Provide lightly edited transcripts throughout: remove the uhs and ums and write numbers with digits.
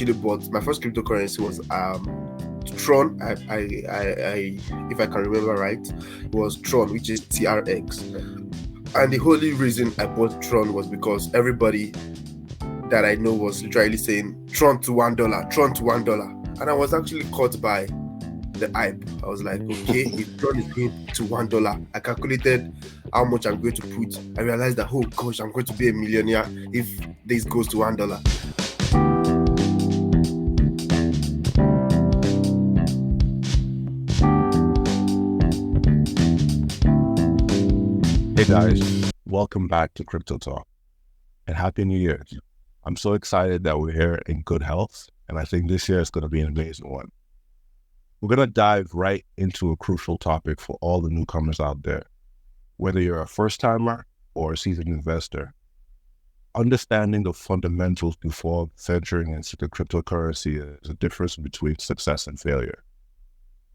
actually bought my first cryptocurrency was Tron. If I can remember right, it was Tron, which is TRX. And the only reason I bought Tron was because everybody that I know was literally saying Tron to $1, Tron to $1, and I was actually caught by the hype. I was like, okay, if Tron is going to $1, I calculated how much I'm going to put. I realized that, oh gosh, I'm going to be a millionaire if this goes to $1. Hey guys, welcome back to Crypto Talk and Happy New Year. I'm so excited that we're here in good health, and I think this year is going to be an amazing one. We're going to dive right into a crucial topic for all the newcomers out there. Whether you're a first-timer or a seasoned investor, understanding the fundamentals before venturing into the cryptocurrency is the difference between success and failure.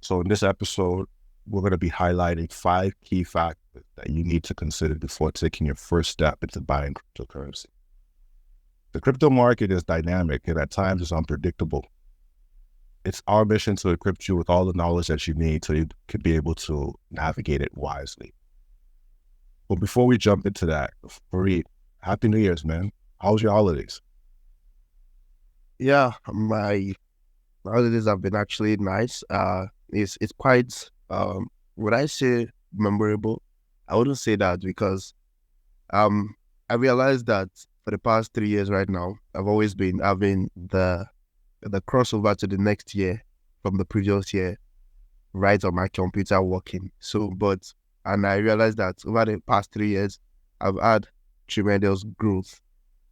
So in this episode, we're going to be highlighting 5 key factors that you need to consider before taking your first step into buying cryptocurrency. The crypto market is dynamic and at times is unpredictable. It's our mission to equip you with all the knowledge that you need so you can be able to navigate it wisely. But before we jump into that, Fareed, Happy New Year's, man. How was your holidays? Yeah, my holidays have been actually nice. It's quite would I say memorable? I wouldn't say that because I realized that for the past 3 years right now, I've always been having the crossover to the next year from the previous year right on my computer working. And I realized that over the past 3 years, I've had tremendous growth.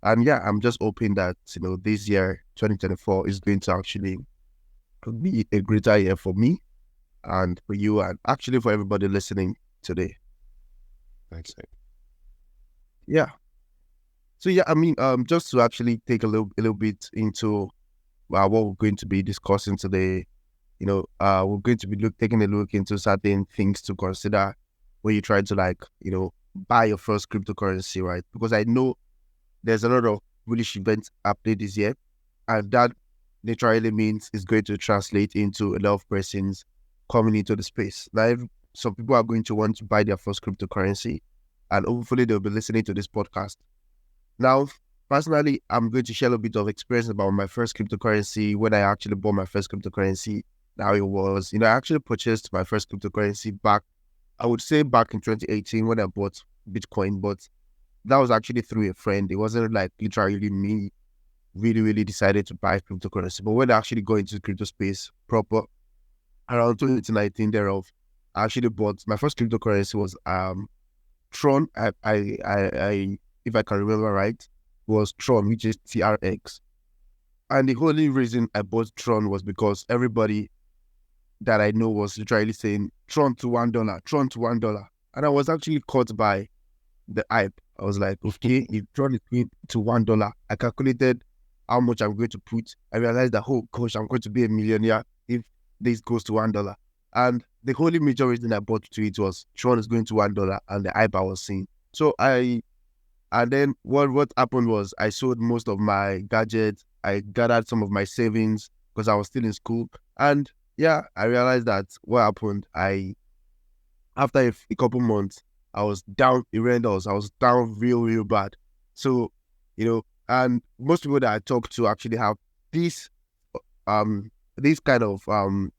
And yeah, I'm just hoping that, this year, 2024, is going to actually be a greater year for me and for you and actually for everybody listening today. Thanks. Yeah. So yeah, I mean, just to actually take a little bit into what we're going to be discussing today, we're going to be taking a look into certain things to consider when you try to buy your first cryptocurrency, right? Because I know there's a lot of bullish events happening this year, and that literally means it's going to translate into a lot of persons coming into the space. Now, some people are going to want to buy their first cryptocurrency, and hopefully they'll be listening to this podcast. Now, personally, I'm going to share a bit of experience about my first cryptocurrency when I actually bought my first cryptocurrency. Now, it was, I actually purchased my first cryptocurrency back in 2018 when I bought Bitcoin, but that was actually through a friend. It wasn't like literally me really decided to buy cryptocurrency. But when I actually got into the crypto space proper, around 2019 thereof, I actually bought my first cryptocurrency was Tron. I if I can remember right, was Tron, which is TRX. And the only reason I bought Tron was because everybody that I know was literally saying Tron to $1, Tron to $1. And I was actually caught by the hype. I was like, okay, if Tron is going to $1, I calculated how much I'm going to put. I realized that, oh gosh, I'm going to be a millionaire if this goes to $1. And the only major reason I bought to it was Tron is going to $1 and the hype I was seeing. And then what happened was I sold most of my gadgets. I gathered some of my savings because I was still in school. And yeah, I realized that what happened, after a couple months, I was down horrendous. I was down real bad. So, and most people that I talk to actually have this kind of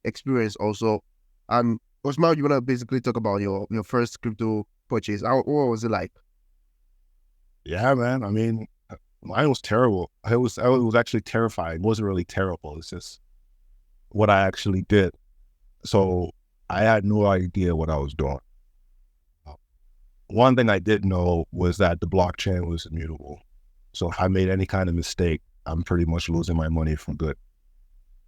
experience also. And Osman, you want to basically talk about your first crypto purchase? What was it like? Yeah, man. I mean, mine was terrible. It was actually terrifying. It wasn't really terrible. It's just what I actually did. So I had no idea what I was doing. One thing I did know was that the blockchain was immutable. So if I made any kind of mistake, I'm pretty much losing my money for good.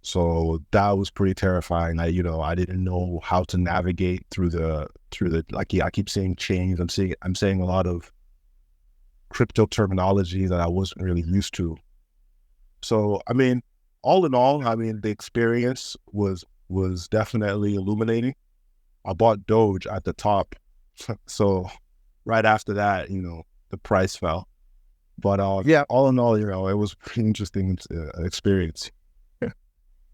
So that was pretty terrifying. I didn't know how to navigate through the like I keep saying chains. I'm saying a lot of crypto terminology that I wasn't really used to. So I mean, all in all, I mean the experience was definitely illuminating. I bought Doge at the top, so right after that, the price fell. But yeah, all in all, it was a pretty interesting experience.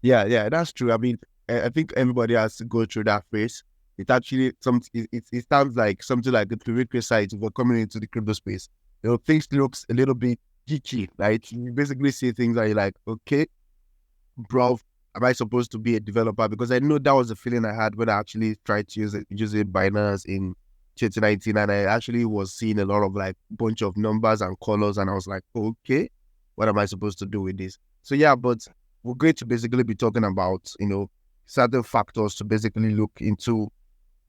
Yeah, that's true. I mean, I think everybody has to go through that phase. It actually it sounds like something like the prerequisite for coming into the crypto space. Things looks a little bit geeky, right? You basically see things that you're like, okay, bro, am I supposed to be a developer? Because I know that was the feeling I had when I actually tried to use it Binance in 2019, and I actually was seeing a lot of like bunch of numbers and colors, and I was like, okay, what am I supposed to do with this? So yeah, but we're going to basically be talking about certain factors to basically look into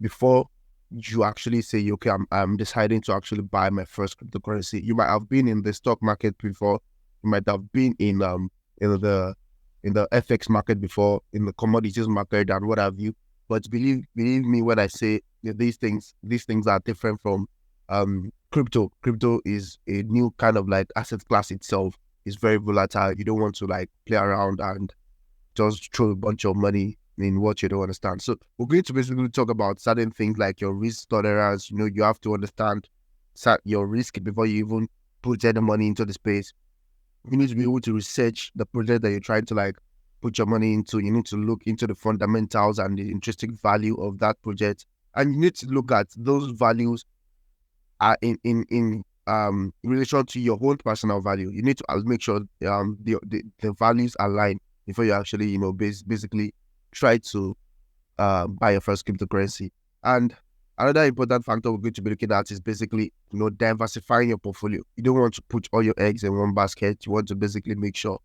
before you actually say, okay, I'm deciding to actually buy my first cryptocurrency. You might have been in the stock market before. You might have been in the FX market before, in the commodities market and what have you. But believe me when I say that these things are different from crypto. Crypto is a new kind of like asset class itself. It's very volatile. You don't want to like play around and just throw a bunch of money in what you don't understand. So we're going to basically talk about certain things like your risk tolerance. You have to understand your risk before you even put any money into the space. You need to be able to research the project that you're trying to like put your money into. You need to look into the fundamentals and the intrinsic value of that project. And you need to look at those values are in relation to your own personal value. You need to make sure the values align before you actually basically try to buy your first cryptocurrency. And another important factor we're going to be looking at is basically diversifying your portfolio. You don't want to put all your eggs in one basket. You want to basically make sure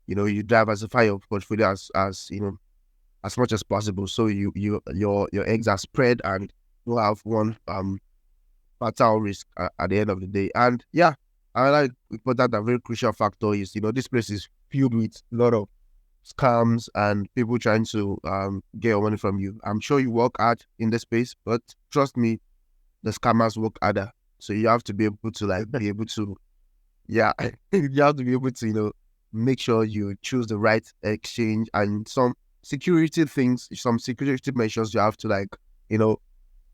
you diversify your portfolio as much as possible, so your eggs are spread and you have one fatal risk at the end of the day. And yeah, another important and very crucial factor is this place is filled with a lot of scams and people trying to get your money from you. I'm sure you work hard in the space, but trust me, the scammers work harder. So you have to be able to yeah, you have to be able to make sure you choose the right exchange and some security measures you have to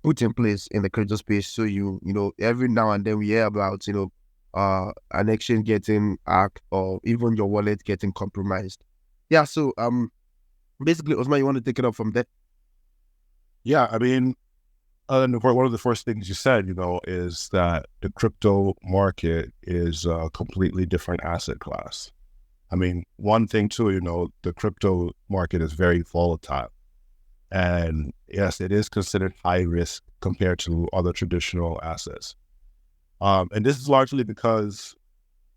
put in place in the crypto space. So every now and then we hear about an exchange getting hacked or even your wallet getting compromised. Yeah, so basically, Osman, you want to take it up from there? Yeah, I mean, one of the first things you said, is that the crypto market is a completely different asset class. I mean, one thing too, the crypto market is very volatile. And yes, it is considered high risk compared to other traditional assets. And this is largely because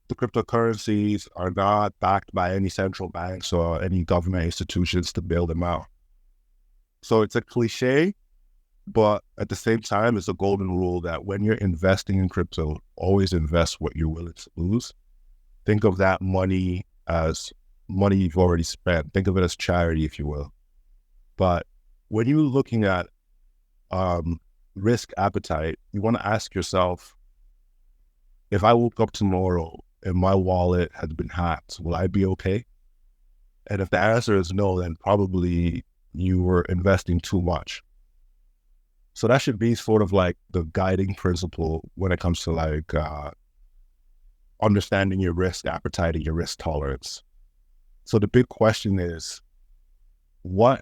the cryptocurrencies are not backed by any central banks or any government institutions to bail them out. So it's a cliche, but at the same time, it's a golden rule that when you're investing in crypto, always invest what you're willing to lose. Think of that money as money you've already spent. Think of it as charity, if you will. But when you're looking at risk appetite, you want to ask yourself, if I woke up tomorrow and my wallet had been hacked, will I be okay? And if the answer is no, then probably you were investing too much. So that should be sort of like the guiding principle when it comes to understanding your risk appetite and your risk tolerance. So the big question is, when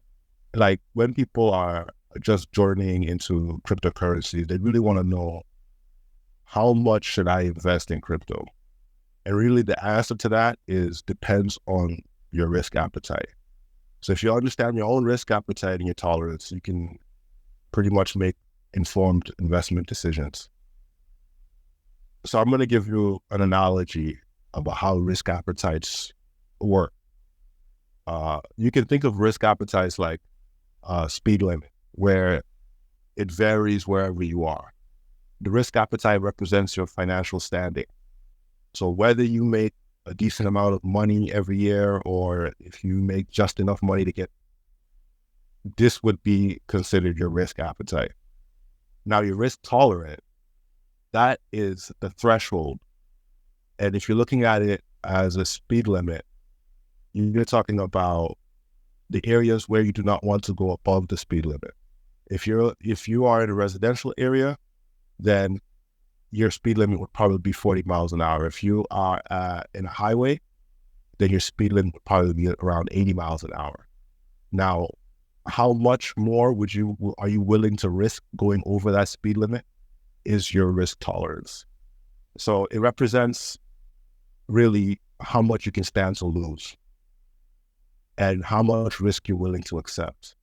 people are just journeying into cryptocurrency, they really want to know, how much should I invest in crypto? And really the answer to that depends on your risk appetite. So if you understand your own risk appetite and your tolerance, you can pretty much make informed investment decisions. So I'm going to give you an analogy about how risk appetites work. You can think of risk appetites like a speed limit, where it varies wherever you are. The risk appetite represents your financial standing. So whether you make a decent amount of money every year, or if you make just enough money to this would be considered your risk appetite. Now, your risk tolerant, that is the threshold. And if you're looking at it as a speed limit, you're talking about the areas where you do not want to go above the speed limit. If you are in a residential area, then your speed limit would probably be 40 miles an hour. If you are in a highway, then your speed limit would probably be around 80 miles an hour. Now, how much more are you willing to risk going over that speed limit is your risk tolerance. So it represents really how much you can stand to lose and how much risk you're willing to accept.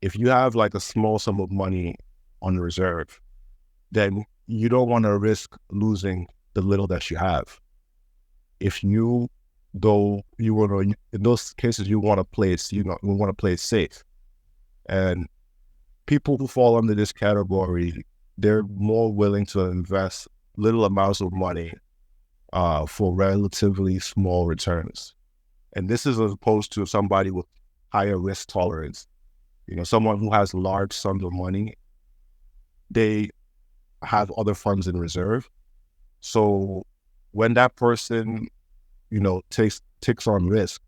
If you have like a small sum of money on reserve, then you don't want to risk losing the little that you have. If you, though, you want to, in those cases, you want to play it, you want to play it safe. And people who fall under this category, they're more willing to invest little amounts of money for relatively small returns. And this is as opposed to somebody with higher risk tolerance. Someone who has large sums of money, they have other funds in reserve. So when that person, takes on risk,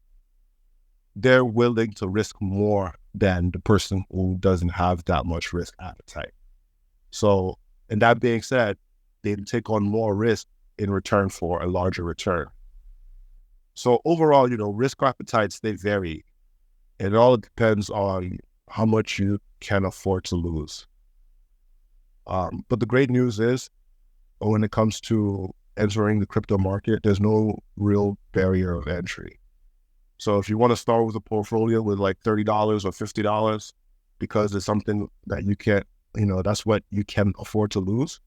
they're willing to risk more than the person who doesn't have that much risk appetite. So, and that being said, they take on more risk in return for a larger return. So overall, risk appetites, they vary. It all depends on how much you can afford to lose. But the great news is, when it comes to entering the crypto market, there's no real barrier of entry. So if you want to start with a portfolio with like $30 or $50, because it's something that you can't, that's what you can afford to lose,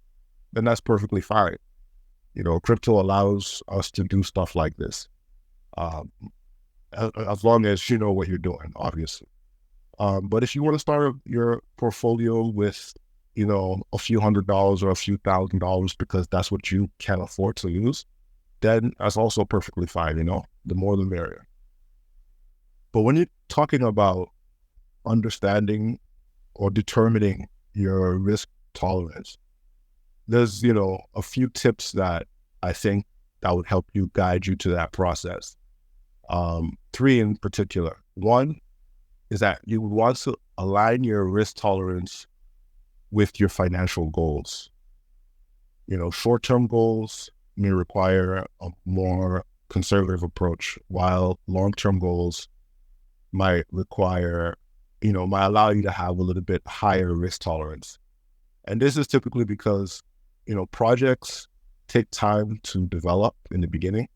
then that's perfectly fine. Crypto allows us to do stuff like this. As long as you know what you're doing, obviously. But if you want to start your portfolio with, a few $100s or a few $1,000 because that's what you can afford to lose, then that's also perfectly fine. The more the merrier. But when you're talking about understanding or determining your risk tolerance, there's, a few tips that I think that would help you guide you to that process. 3 in particular. 1 is that you want to align your risk tolerance with your financial goals. Short-term goals may require a more conservative approach, while long-term goals might require, might allow you to have a little bit higher risk tolerance. And this is typically because, projects take time to develop in the beginning,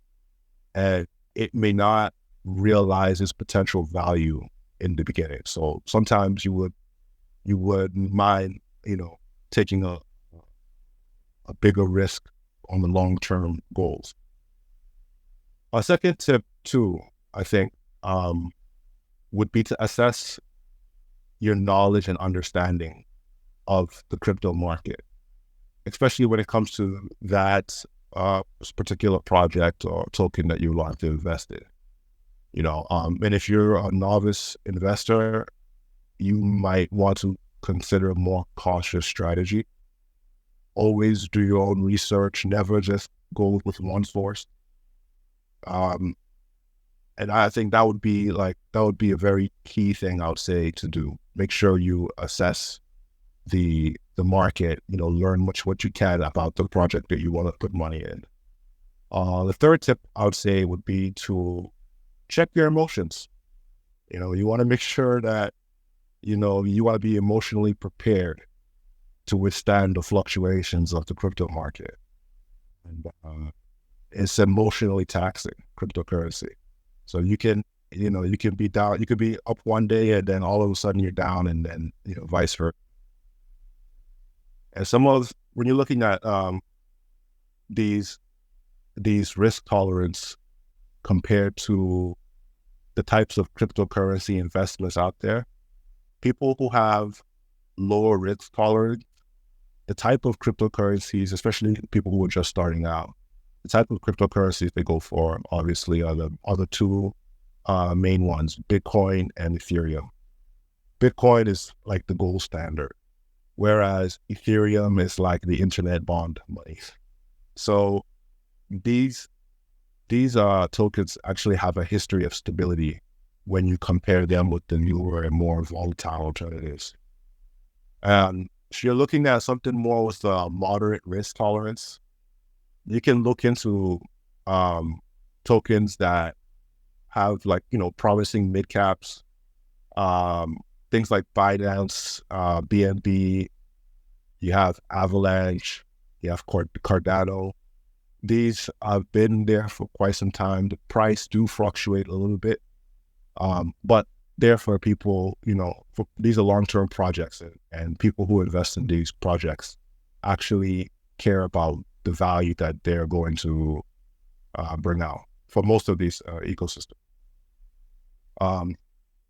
and it may not realize its potential value in the beginning. So sometimes you would mind, taking a bigger risk on the long-term goals. A second tip too, I think, would be to assess your knowledge and understanding of the crypto market, especially when it comes to that particular project or token that you want to invest in. And if you're a novice investor, you might want to consider a more cautious strategy. Always do your own research, never just go with one source. And I think that would be a very key thing I would say to do. Make sure you assess the market, learn what you can about the project that you want to put money in. The third tip I would say would be to check your emotions. You want to make sure that, you want to be emotionally prepared to withstand the fluctuations of the crypto market. And it's emotionally taxing, cryptocurrency. So you can be down, you could be up one day and then all of a sudden you're down, and then, vice versa. And when you're looking at these risk tolerance compared to the types of cryptocurrency investments out there, people who have lower risk tolerance, the type of cryptocurrencies, especially people who are just starting out, the type of cryptocurrencies they go for, obviously, are the 2 main ones, Bitcoin and Ethereum. Bitcoin is like the gold standard, whereas Ethereum is like the internet bond money. So these tokens actually have a history of stability when you compare them with the newer and more volatile alternatives. And if you're looking at something more with a moderate risk tolerance, you can look into tokens that have like, promising mid caps, things like Binance, BNB, you have Avalanche, you have Cardano. These have been there for quite some time. The price do fluctuate a little bit, but there for people, these are long-term projects, and people who invest in these projects actually care about the value that they're going to bring out for most of these ecosystems.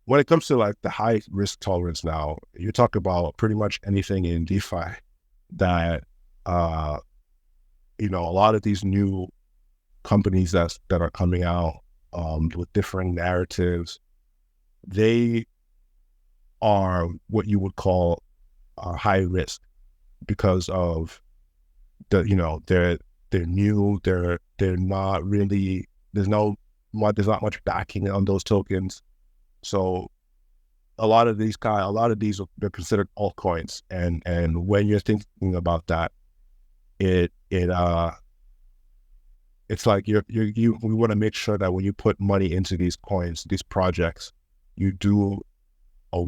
When it comes to like the high risk tolerance now, you talk about pretty much anything in DeFi that, a lot of these new companies that are coming out with different narratives, they are what you would call high risk because of they're new, they're not really, there's not much backing on those tokens. So a lot of these they're considered altcoins, and when you're thinking about that, it's like we want to make sure that when you put money into these coins, these projects, you do a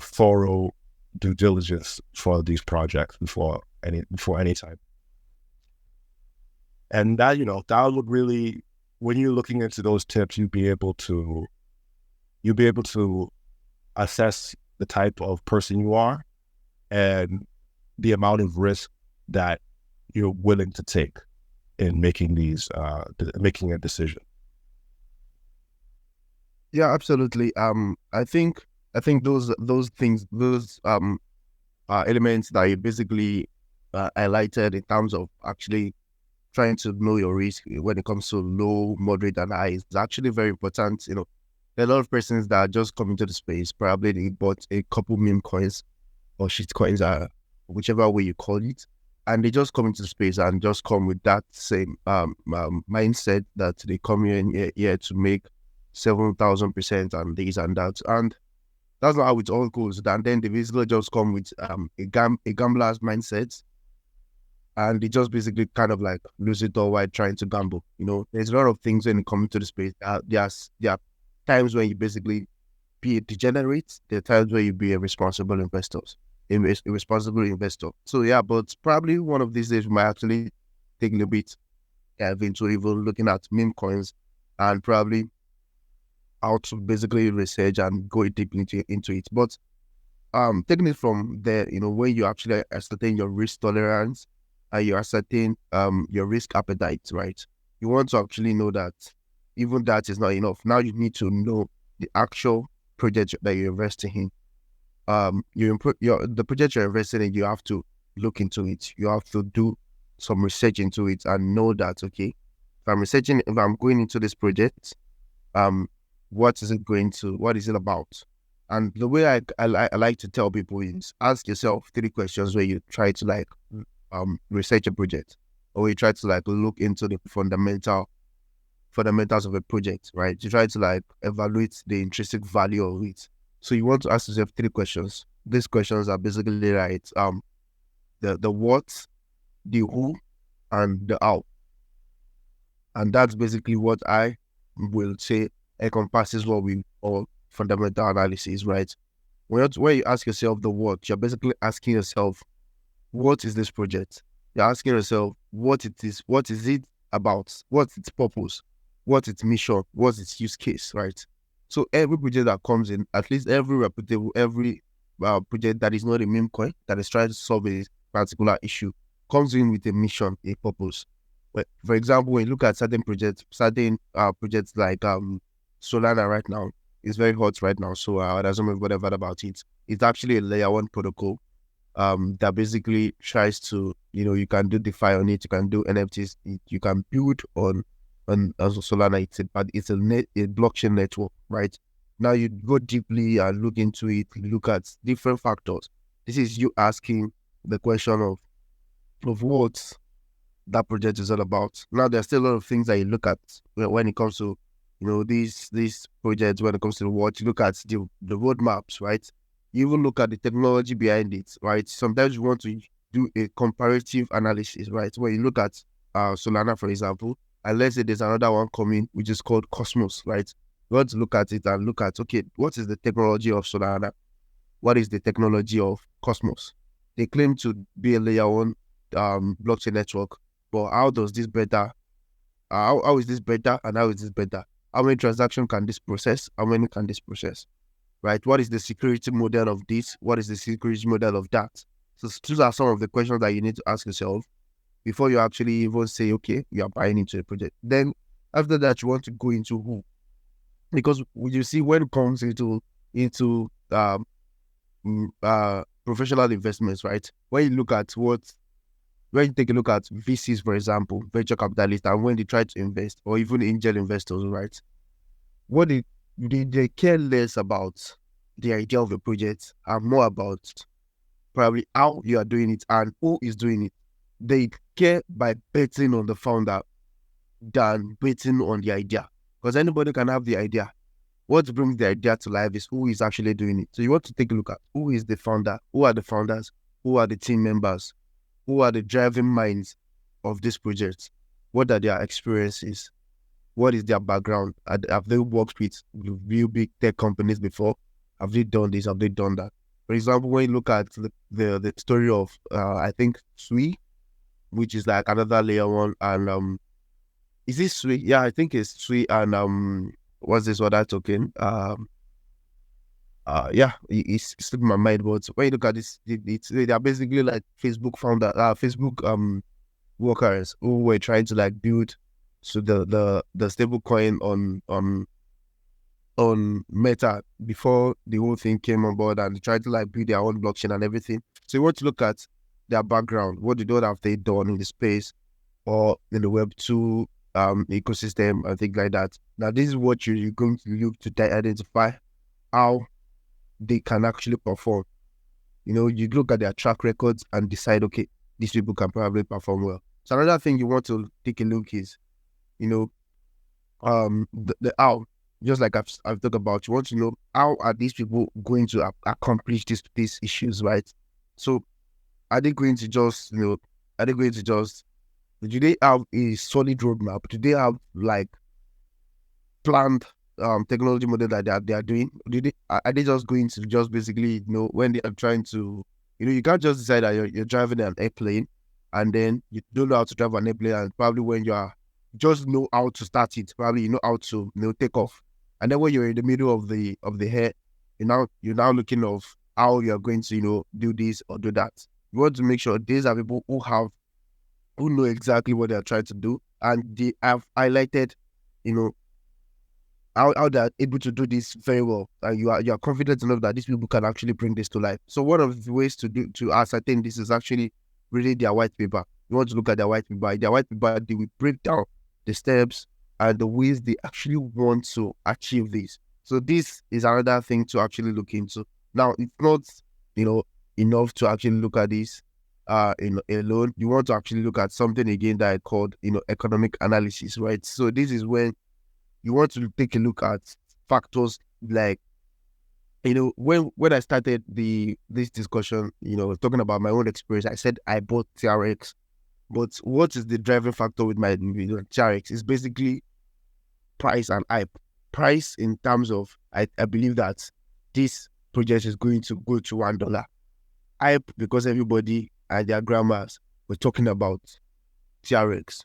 thorough due diligence for these projects before any time. And that, that would really, when you're looking into those tips, you'll be able to assess the type of person you are and the amount of risk that you're willing to take in making making a decision. Yeah, absolutely. I think those things, those elements that you basically highlighted in terms of actually trying to know your risk when it comes to low, moderate, and high is actually very important. There are a lot of persons that just come into the space. Probably they bought a couple meme coins or shit coins, whichever way you call it, and they just come into the space and just come with that same mindset that they come here to make 7,000% and this and that, and that's not how it all goes. And then they basically just come with a gambler's mindset, and they just basically kind of like lose it all while trying to gamble. There's a lot of things when you come into the space. There are times when you basically be a degenerate. There are times where you be a responsible investor. So yeah, but probably one of these days we might actually take a little bit into even looking at meme coins and probably how to basically research and go deeply into it. But taking it from there, when you actually ascertain your risk tolerance and you ascertain your risk appetite, right? You want to actually know that even that is not enough. Now you need to know the actual project that you're investing in. The project you're investing in, you have to look into it. You have to do some research into it and know that, okay, if I'm going into this project, what is it about? And the way I like to tell people is ask yourself 3 questions where you try to like research a project, or you try to like look into the fundamentals of a project, right? You try to like evaluate the intrinsic value of it. So you want to ask yourself 3 questions. These questions are basically right. The what, the who, and the how. And that's basically what I will say encompasses what we call fundamental analysis, right? When you ask yourself the what, you're basically asking yourself, what is this project? You're asking yourself what it is about, what's its purpose, what's its mission, what's its use case, right? So every project that comes in, at least every reputable, every project that is not a meme coin, that is trying to solve a particular issue, comes in with a mission, a purpose. But for example, when you look at certain projects like Solana right now, it's very hot right now. So there's something whatever about it. It's actually a layer 1 protocol that basically tries to, you can do DeFi on it, you can do NFTs, you can build on Solana. It's a blockchain network, right? Now you go deeply and look into it, look at different factors. This is you asking the question of what that project is all about. Now there's still a lot of things that you look at when it comes to these projects. When it comes to what you look at, the roadmaps, right? You even look at the technology behind it, right? Sometimes you want to do a comparative analysis, right? When you look at Solana, for example, And let's say there's another one coming, which is called Cosmos, right? We want to look at it and look at, okay, what is the technology of Solana? What is the technology of Cosmos? They claim to be a layer one blockchain network, but how does this better? How is this better and how is this better? How many transactions can this process? How many can this process? Right? What is the security model of this? What is the security model of that? So those are some of the questions that you need to ask yourself before you actually even say, okay, you are buying into a project. Then after that, you want to go into who? Because you see, when it comes into professional investments, right? When you look at when you take a look at VCs, for example, venture capitalists, and when they try to invest, or even angel investors, right? What they care less about the idea of the project and more about probably how you are doing it and who is doing it. They care by betting on the founder than betting on the idea. Because anybody can have the idea. What brings the idea to life is who is actually doing it. So you want to take a look at who is the founder, who are the founders, who are the team members, who are the driving minds of this project, what are their experiences, what is their background, have they worked with real big tech companies before, have they done this, have they done that. For example, when you look at the story of I think Sui, which is like another layer one, and is this Sui? Yeah, I think it's Sui, and what's this other token? Yeah, it's slipping my mind. But when you look at this, they are basically like Facebook founder, Facebook workers who were trying to like build so the stable coin on Meta before the whole thing came on board, and they tried to like build their own blockchain and everything. So you want to look at their background. What have they done in the space or in the Web2 ecosystem and things like that. Now this is what you're going to look to identify how they can actually perform. You know, you look at their track records and decide, okay, these people can probably perform well. So another thing you want to take a look is, you know, the how. Just like I've talked about, you want to know how are these people going to accomplish these issues, right? So are they going to just, are they going to just, do they have a solid roadmap? Do they have like planned technology model that they are doing? Are they just going to just basically, when they are trying to, you can't just decide that you're driving an airplane and then you don't know how to drive an airplane, and probably when you are just know how to start it, probably you know how to take off. And then when you're in the middle of the air, you're now looking of how you're going to, do this or do that. You want to make sure these are people who know exactly what they're trying to do, and they have highlighted, how they're able to do this very well. And you are confident enough that these people can actually bring this to life. So one of the ways to ascertain this is actually reading their white paper. You want to look at their white paper. Their white paper, they will break down the steps and the ways they actually want to achieve this. So this is another thing to actually look into. Now, it's not, enough to actually look at this alone. You want to actually look at something again that I called, economic analysis, right? So this is when you want to take a look at factors like, when I started this discussion, talking about my own experience, I said I bought TRX. But what is the driving factor with my TRX? It's basically price and hype. Price in terms of, I believe that this project is going to go to $1. Hype because everybody and their grandmas were talking about TRX.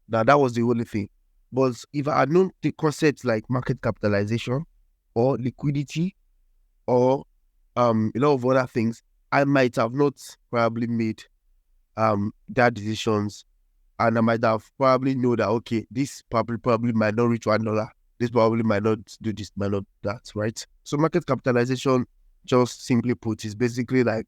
Now that was the only thing. But if I had known the concepts like market capitalization or liquidity or a lot of other things, I might have not probably made that decisions, and I might have probably know that, okay, this probably might not reach $1. This probably might not do this, might not that, right? So market capitalization, just simply put, is basically like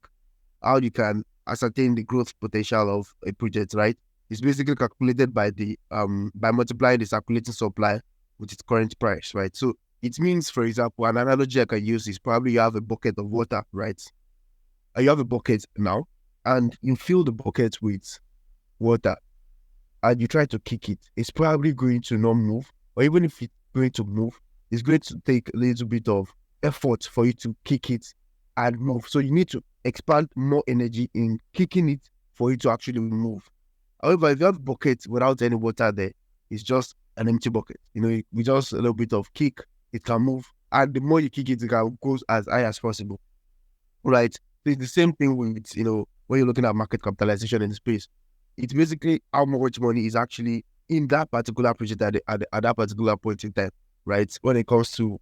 how you can ascertain the growth potential of a project, right? It's basically calculated by by multiplying the circulating supply with its current price, right? So it means, for example, an analogy I can use is probably you have a bucket of water, right? You have a bucket now, and you fill the bucket with water, and you try to kick it. It's probably going to not move, or even if it's going to move, it's going to take a little bit of effort for you to kick it and move. So you need to expand more energy in kicking it for it to actually move. However, if you have a bucket without any water there, is just an empty bucket. With just a little bit of kick, it can move. And the more you kick it, it can go as high as possible. Right? So it's the same thing with, when you're looking at market capitalization in the space. It's basically how much money is actually in that particular project at that particular point in time, right? When it comes to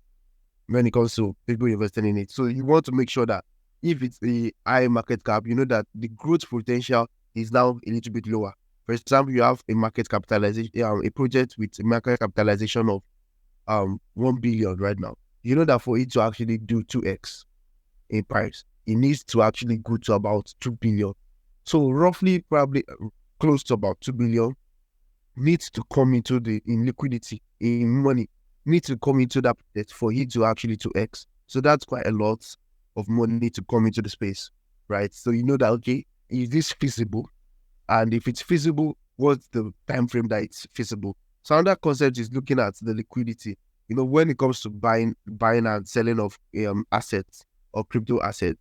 people investing in it. So you want to make sure that if it's a high market cap, you know that the growth potential is now a little bit lower. For example, you have a market capitalization, a project with a market capitalization of 1 billion right now. You know that for it to actually do 2x in price, it needs to actually go to about 2 billion. So roughly, probably close to about 2 billion needs to come into in liquidity, in money, needs to come into that project for it to actually to X. So that's quite a lot of money to come into the space, right? So you know that, okay, is this feasible? And if it's feasible, what's the time frame that it's feasible? So another concept is looking at the liquidity. When it comes to buying and selling of assets or crypto assets,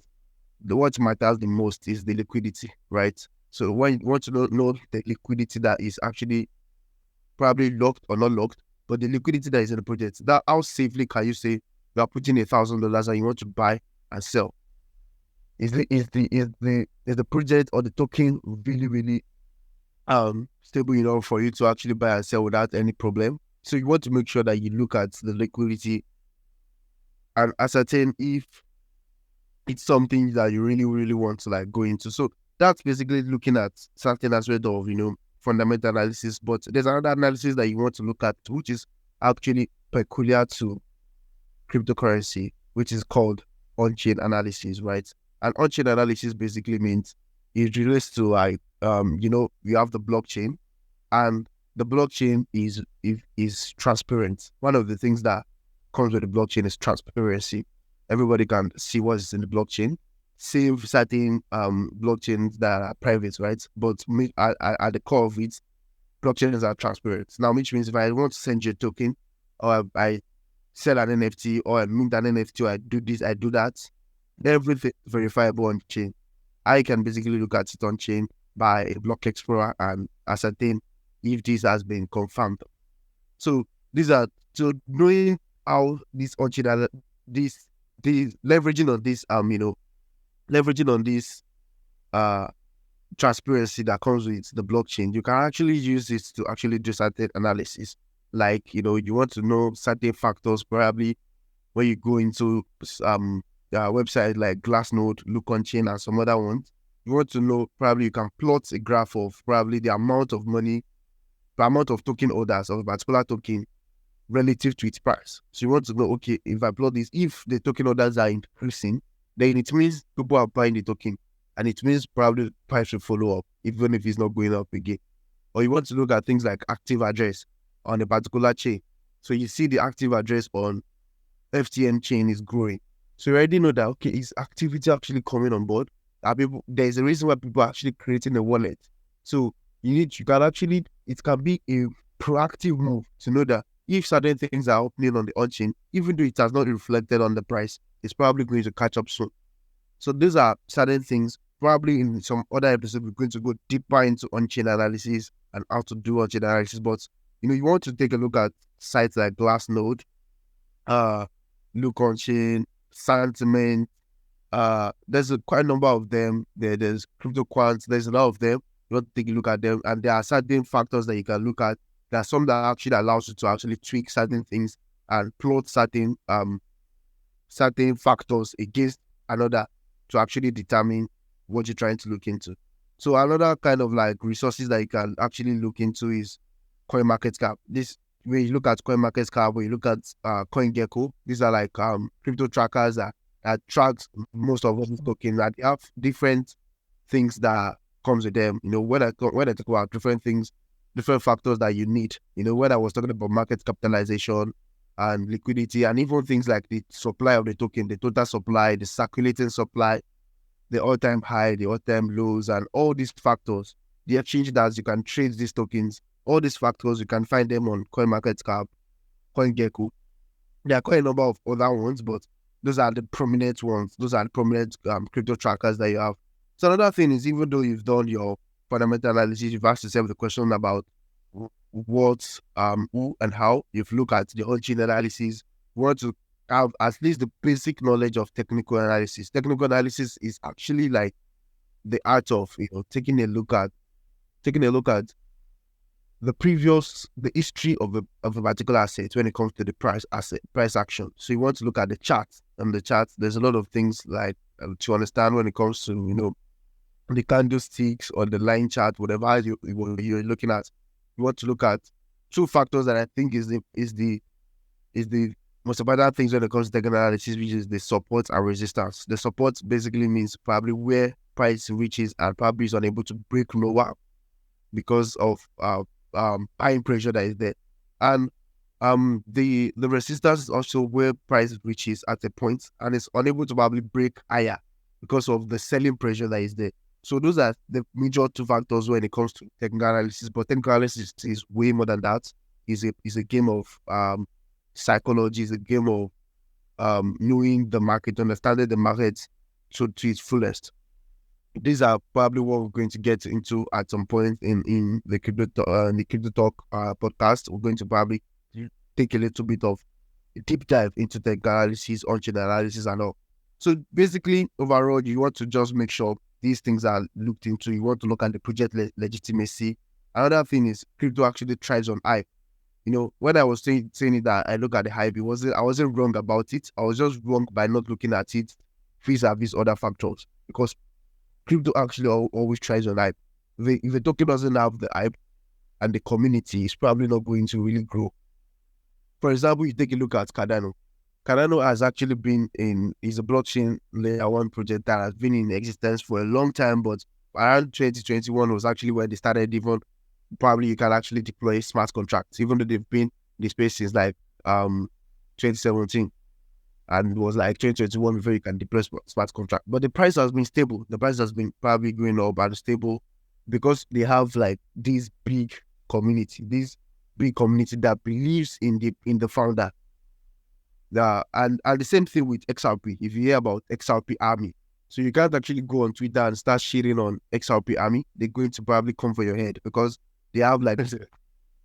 what matters the most is the liquidity, right? So when you want to know the liquidity that is actually probably locked or not locked, but the liquidity that is in the project, that how safely can you say you are putting $1,000 and you want to buy and sell? Is the project or the token really, really stable enough for you to actually buy and sell without any problem? So you want to make sure that you look at the liquidity and ascertain if it's something that you really, really want to go into. So that's basically looking at certain aspect of, fundamental analysis. But there's another analysis that you want to look at, which is actually peculiar to cryptocurrency, which is called on-chain analysis, right? And on-chain analysis basically means it relates to you have the blockchain, and the blockchain is transparent. One of the things that comes with the blockchain is transparency. Everybody can see what's in the blockchain. Save certain blockchains that are private, right? But at the core of it, blockchains are transparent. Now, which means if I want to send you a token, or I sell an NFT, or I mint an NFT, or I do this, I do that, everything verifiable on chain. I can basically look at it on chain by a block explorer and ascertain if this has been confirmed. So knowing how this on-chain leveraging on this leveraging on this transparency that comes with the blockchain, you can actually use it to actually do certain analysis. Like, you want to know certain factors, probably when you go into websites like Glassnode, Look on Chain, and some other ones. You want to know, probably you can plot a graph of probably the amount of money, the amount of token holders of a particular token relative to its price. So you want to know, okay, if I plot this, if the token holders are increasing, then it means people are buying the token, and it means probably the price will follow up, even if it's not going up again. Or you want to look at things like active address on a particular chain. So you see the active address on FTN chain is growing. So you already know that, okay, is activity actually coming on board? There's a reason why people are actually creating a wallet. So it can be a proactive move to know that if certain things are happening on the on-chain, even though it has not reflected on the price, it's probably going to catch up soon. So these are certain things. Probably in some other episode, we're going to go deeper into on-chain analysis and how to do on-chain analysis. But you want to take a look at sites like Glassnode, Look on Chain, Sentiment. There's quite a number of them. There's CryptoQuant. There's a lot of them. You want to take a look at them, and there are certain factors that you can look at. There are some that actually allows you to actually tweak certain things and plot certain factors against another to actually determine what you're trying to look into. So another kind of resources that you can actually look into is CoinMarketCap. This, when you look at CoinMarketCap, when you look at CoinGecko, these are crypto trackers that tracks most of what is talking. That they have different things that comes with them. When I talk about different things, different factors that you need. When I was talking about market capitalization and liquidity, and even things like the supply of the token, the total supply, the circulating supply, the all-time high, the all-time lows, and all these factors, the exchange that you can trade these tokens, all these factors, you can find them on CoinMarketCap, CoinGecko. There are quite a number of other ones, but those are the prominent ones. Those are the prominent crypto trackers that you have. So another thing is, even though you've done your fundamental analysis, you've asked yourself the question about what, who, and how. You've looked at the origin analysis. You want to have at least the basic knowledge of technical analysis. Technical analysis is actually like the art of taking a look at the history of a particular asset when it comes to the price action. So you want to look at the chart. And the chart, there's a lot of things like to understand when it comes to the candlesticks or the line chart, whatever you're looking at. You want to look at two factors that I think is the most important things when it comes to technical analysis, which is the support and resistance. The support basically means probably where price reaches and probably is unable to break lower because of buying pressure that is there. And the resistance is also where price reaches at a point and is unable to probably break higher because of the selling pressure that is there. So those are the major two factors when it comes to technical analysis. But technical analysis is way more than that. Is a game of psychology. Is a game of knowing the market, understanding the market to its fullest. These are probably what we're going to get into at some point in the Crypto Talk podcast. We're going to probably take a little bit of a deep dive into technical analysis, on-chain analysis, and all. So basically, overall, you want to just make sure these things are looked into. You want to look at the project legitimacy. Another thing is crypto actually thrives on hype. When I was saying it that I look at the hype, I wasn't wrong about it. I was just wrong by not looking at it vis-a-vis other factors, because crypto actually always tries on hype. If a token doesn't have the hype and the community, it's probably not going to really grow. For example, you take a look at Cardano. Cardano has actually is a blockchain layer 1 project that has been in existence for a long time, but around 2021 was actually when they started even, probably you can actually deploy smart contracts, even though they've been in the space since like 2017. And it was like 2021 before you can deploy smart contract. But the price has been stable. The price has been probably going up and stable because they have like this big community that believes in the founder. And the same thing with XRP. If you hear about XRP Army, so you can't actually go on Twitter and start shitting on XRP Army. They're going to probably come for your head because they have like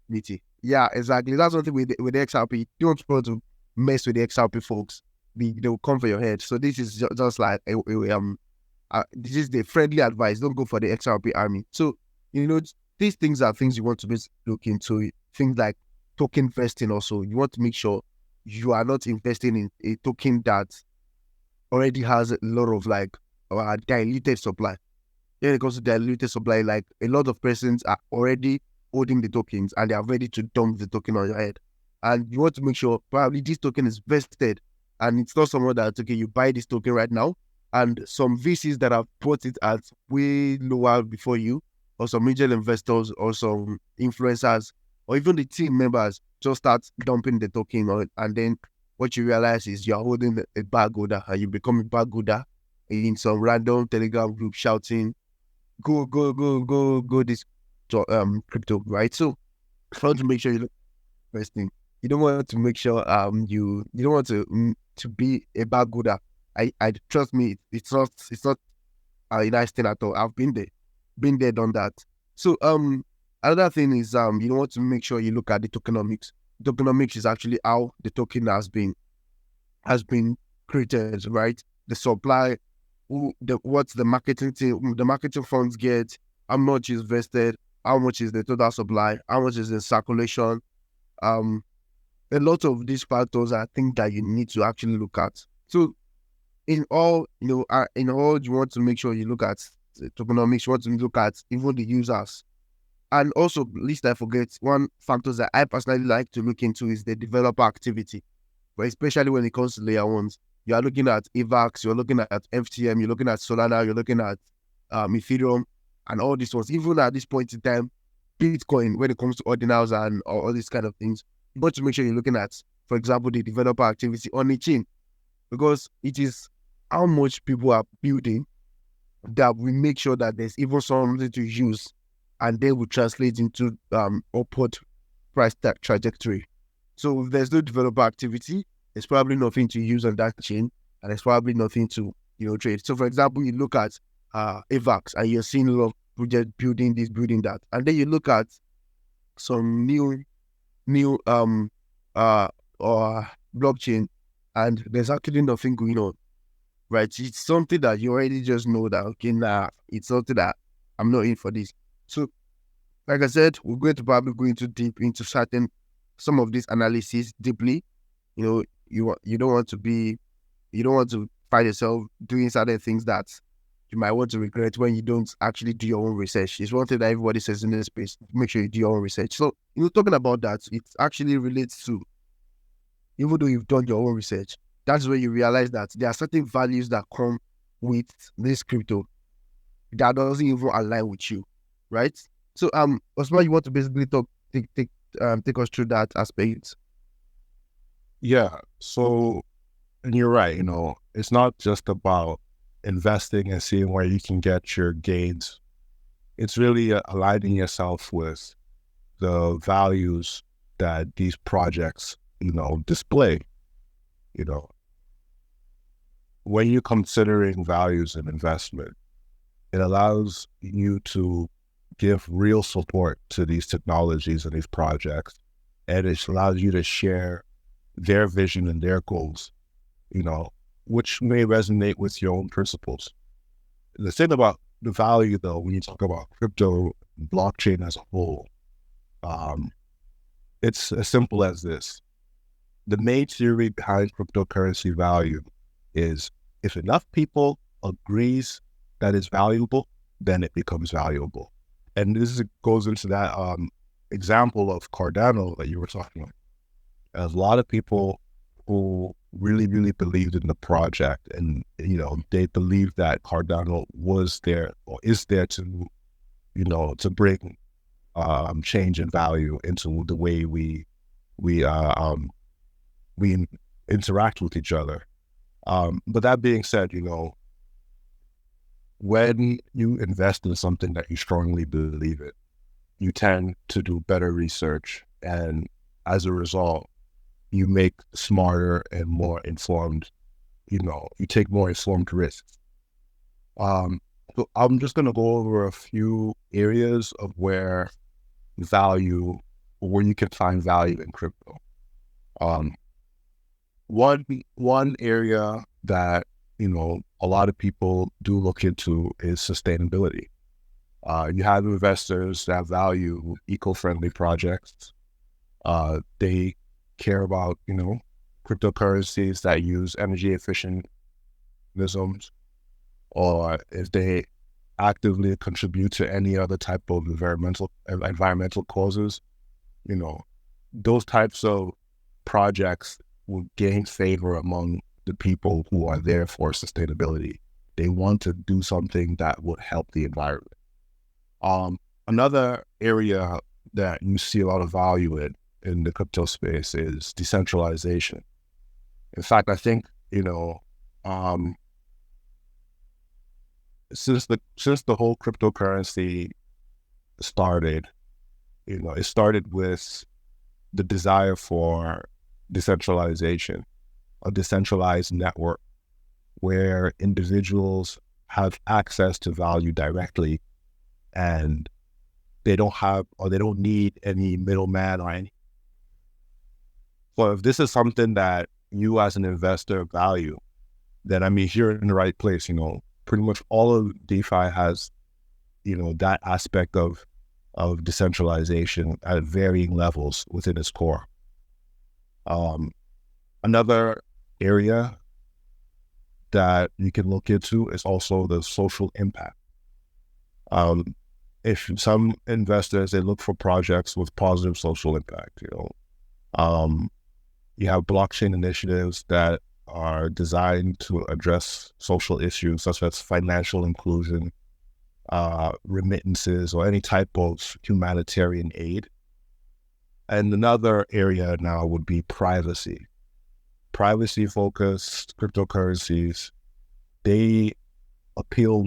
community. Yeah, exactly. That's one thing with the XRP. You don't want to mess with the XRP folks. They will come for your head. So this is just like this is the friendly advice. Don't go for the XRP Army. So these things are things you want to look into. Things like token vesting. Also, you want to make sure you are not investing in a token that already has a lot of like diluted supply. When it comes to diluted supply, like a lot of persons are already holding the tokens and they are ready to dump the token on your head. And you want to make sure probably this token is vested and it's not someone that, okay, you buy this token right now and some VCs that have bought it at way lower before you, or some angel investors or some influencers or even the team members just start dumping the token on it. And then what you realize is you're holding a bag holder and you become a bag holder in some random Telegram group shouting, go this crypto, right? So you want to make sure you look first thing. You don't want to make sure you don't want to be a bad gooder. I trust me, it's not a nice thing at all. I've been there, done that. So another thing is you want to make sure you look at the tokenomics. Tokenomics is actually how the token has been created, right? The supply, what's the marketing team, the marketing funds get, how much is vested, how much is the total supply, how much is in circulation. A lot of these factors are things that you need to actually look at. So in all, you want to make sure you look at the tokenomics, you want to look at even the users. And also, least I forget, one factors that I personally like to look into is the developer activity. But especially when it comes to layer ones, you are looking at AVAX, you're looking at FTM, you're looking at Solana, you're looking at Ethereum, and all these ones. Even at this point in time, Bitcoin, when it comes to ordinals and all these kind of things, you want to make sure you're looking at, for example, the developer activity on the chain, because it is how much people are building that we make sure that there's even something to use, and then we translate into upward price trajectory. So if there's no developer activity, there's probably nothing to use on that chain, and there's probably nothing to trade. So for example, you look at AVAX, and you're seeing a lot of projects building this, building that, and then you look at some new uh or blockchain, and there's actually nothing going on, right? It's something that you already just know that, okay, nah, it's something that I'm not in for this. So like I said, we're going to probably go into deep into certain some of this analysis deeply. You don't want to be, you don't want to find yourself doing certain things that you might want to regret when you don't actually do your own research. It's one thing that everybody says in this space. Make sure you do your own research. So, talking about that, it actually relates to, even though you've done your own research, that's where you realize that there are certain values that come with this crypto that doesn't even align with you, right? So, Osman, you want to basically take us through that aspect? Yeah. So, and you're right, it's not just about investing and seeing where you can get your gains. It's really aligning yourself with the values that these projects, display. You know, when you're considering values in investment, it allows you to give real support to these technologies and these projects, and it allows you to share their vision and their goals, which may resonate with your own principles. The thing about the value, though, when you talk about crypto, blockchain as a whole, it's as simple as this. The main theory behind cryptocurrency value is if enough people agrees that it's valuable, then it becomes valuable. And this goes into that example of Cardano that you were talking about. A lot of people who really, really believed in the project, and they believed that Cardano was there or is there to, to bring change in value into the way we interact with each other. But that being said, when you invest in something that you strongly believe in, you tend to do better research, and as a result, you make smarter and more informed, you take more informed risks. So I'm just going to go over a few areas of where you can find value in crypto. One area that, a lot of people do look into is sustainability. You have investors that value eco-friendly projects. They care about, cryptocurrencies that use energy efficient mechanisms, or if they actively contribute to any other type of environmental causes. Those types of projects will gain favor among the people who are there for sustainability. They want to do something that would help the environment. Another area that you see a lot of value in the crypto space is decentralization. In fact, I think, since the whole cryptocurrency started, it started with the desire for decentralization, a decentralized network where individuals have access to value directly, and they don't need any middleman or any. So if this is something that you as an investor value, then you're in the right place. Pretty much all of DeFi has, that aspect of decentralization at varying levels within its core. Another area that you can look into is also the social impact. If some investors, they look for projects with positive social impact, you have blockchain initiatives that are designed to address social issues such as financial inclusion, remittances, or any type of humanitarian aid. And another area now would be privacy. Privacy-focused cryptocurrencies, they appeal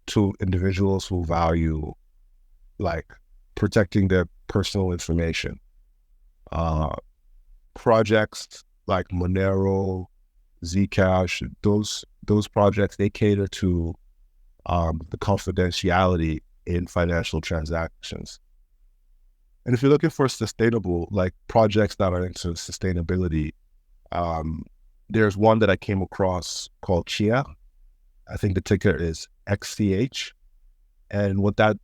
to individuals who value, like, protecting their personal information. Projects like Monero, Zcash, those projects, they cater to the confidentiality in financial transactions. And if you're looking for sustainable, like projects that are into sustainability, um, there's one that I came across called Chia. I think the ticker is XCH. And what that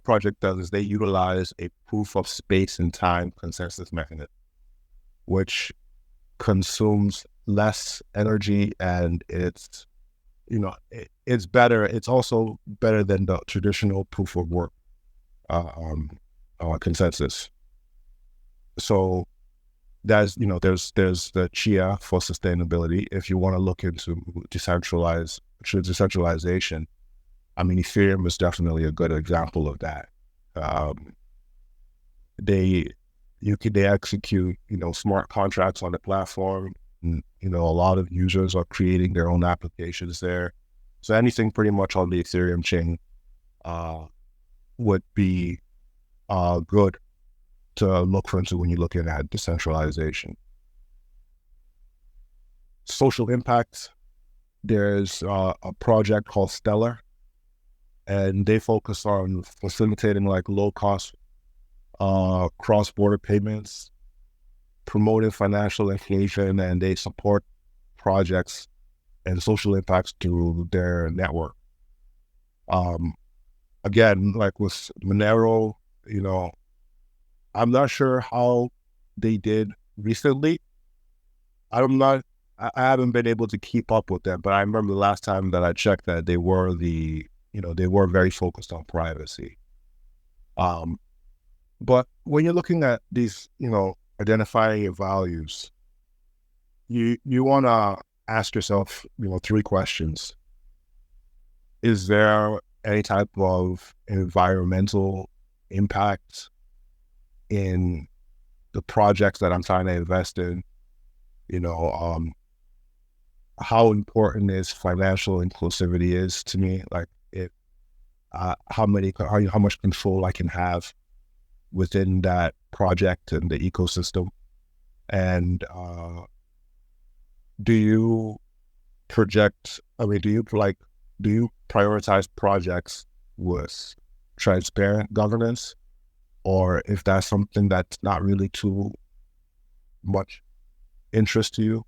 project does is they utilize a proof of space and time consensus mechanism, which consumes less energy, and it's better. It's also better than the traditional proof of work uh, um, consensus. So there's the Chia for sustainability. If you want to look into decentralization, I mean, Ethereum is definitely a good example of that. Um, they they execute smart contracts on the platform. And, a lot of users are creating their own applications there. So anything pretty much on the Ethereum chain uh, would be good to look for into when you're looking at decentralization. Social impact. There's a project called Stellar, and they focus on facilitating like low cost cross-border payments, promoting financial inclusion, and they support projects and social impacts through their network. Again, like with Monero, I'm not sure how they did recently. I haven't been able to keep up with them, but I remember the last time that I checked that they were they were very focused on privacy. But when you're looking at these, identifying your values, you want to ask yourself, three questions. Is there any type of environmental impact in the projects that I'm trying to invest in? How important is financial inclusivity is to me? Like, how much control I can have within that project and the ecosystem, and do you do you prioritize projects with transparent governance, or if that's something that's not really too much interest to you,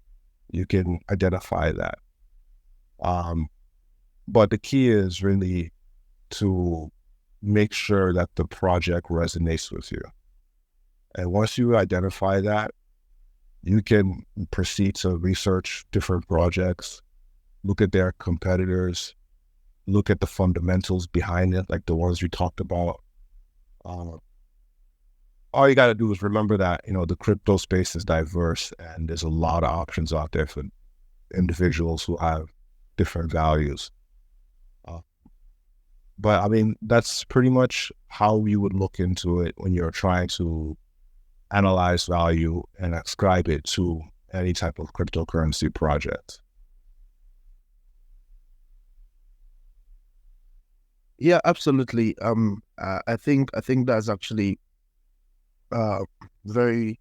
you can identify that. But the key is really to make sure that the project resonates with you. And once you identify that, you can proceed to research different projects, look at their competitors, look at the fundamentals behind it, like the ones we talked about. All you got to do is remember that, the crypto space is diverse and there's a lot of options out there for individuals who have different values. But I mean, that's pretty much how you would look into it when you're trying to analyze value and ascribe it to any type of cryptocurrency project. Yeah, absolutely. I think that's actually uh very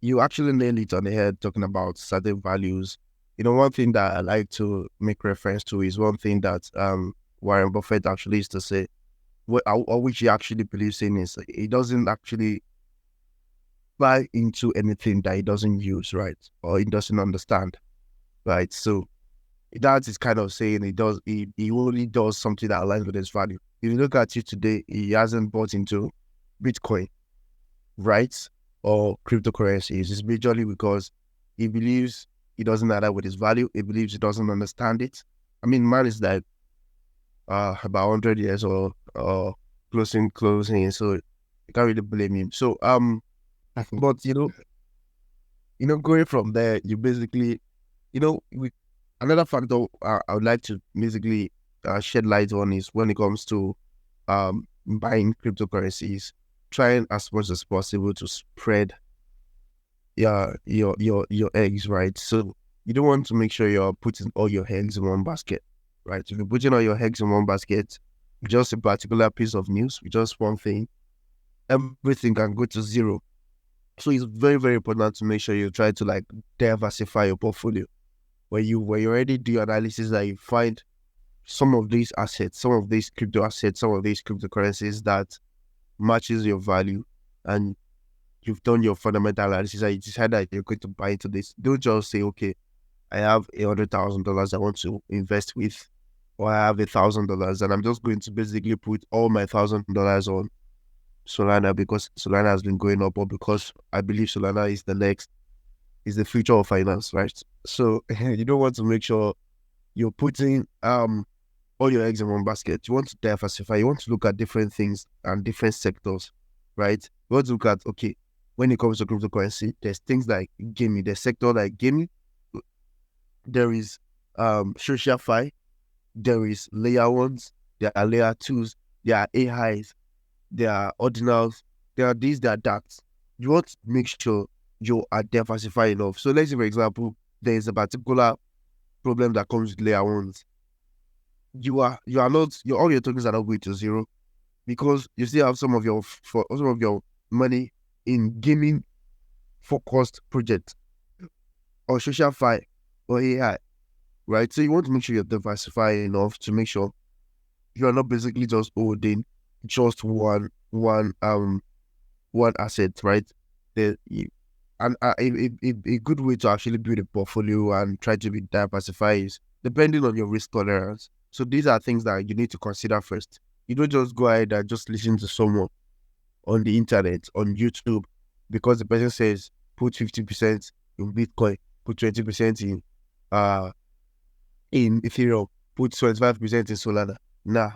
you actually nailed it on the head talking about certain values. One thing that I like to make reference to is one thing that Warren Buffett actually used to say, or which he actually believes in, is he doesn't actually buy into anything that he doesn't use, right? Or he doesn't understand, right? So that is kind of saying he only does something that aligns with his value. If you look at it today, he hasn't bought into Bitcoin, right? Or cryptocurrencies. It's majorly because he believes he doesn't align with his value. He believes he doesn't understand it. I mean, man is like about 100 years or closing, so you can't really blame him. So but going from there, you basically, another factor I would like to basically shed light on is when it comes to buying cryptocurrencies, trying as much as possible to spread your eggs, right? So you don't want to make sure you're putting all your eggs in one basket, right? If you're putting all your eggs in one basket, just a particular piece of news, just one thing, everything can go to zero. So it's very, very important to make sure you try to like diversify your portfolio. Where you already do your analysis, that you find some of these assets, some of these crypto assets, some of these cryptocurrencies that matches your value, and you've done your fundamental analysis and you decide that you're going to buy into this, don't just say, okay, I have $100,000 I want to invest with, or I have $1,000 and I'm just going to basically put all my $1,000 on Solana because Solana has been going up, or because I believe Solana is the future of finance, right? So you don't want to make sure you're putting all your eggs in one basket. You want to diversify. You want to look at different things and different sectors, right? You want to look at, okay, when it comes to cryptocurrency, there's things like gaming, there's sector like gaming, there is social fi, there is layer ones, there are layer twos, there are AIs, there are ordinals, there are these, there are that. You want to make sure you are diversified enough. So let's say, for example, there is a particular problem that comes with layer ones. You are not all your tokens are not going to zero, because you still have some of your money in gaming focused projects or social fi or AI, right? So you want to make sure you're diversified enough to make sure you are not basically just holding just one asset, right? A good way to actually build a portfolio and try to be diversified is depending on your risk tolerance. So these are things that you need to consider first. You don't just go ahead and just listen to someone on the internet, on YouTube, because the person says put 50% in Bitcoin, put 20% in Ethereum, put 25% in Solana. Nah,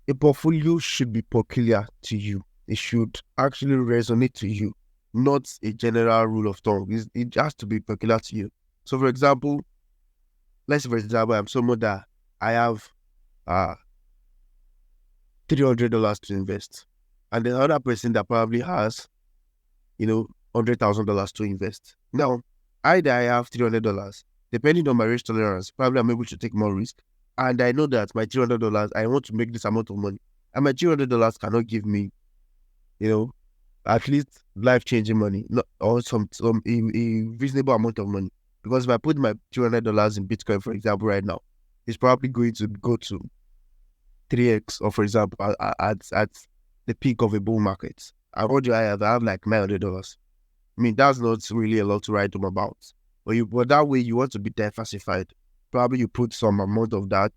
a portfolio should be peculiar to you. It should actually resonate to you, not a general rule of thumb. It has to be peculiar to you. So, for example, let's say, for example, I'm someone that I have $300 to invest, and the other person that probably has, $100,000 to invest. Now, I have $300. Depending on my risk tolerance, probably I'm able to take more risk. And I know that my $300, I want to make this amount of money. And my $300 cannot give me, at least life-changing money, or some a reasonable amount of money. Because if I put my $200 in Bitcoin, for example, right now, it's probably going to go to 3x, or for example, at the peak of a bull market. And what do I have? I have like $900. I mean, that's not really a lot to write home about. But that way, you want to be diversified. Probably you put some amount of that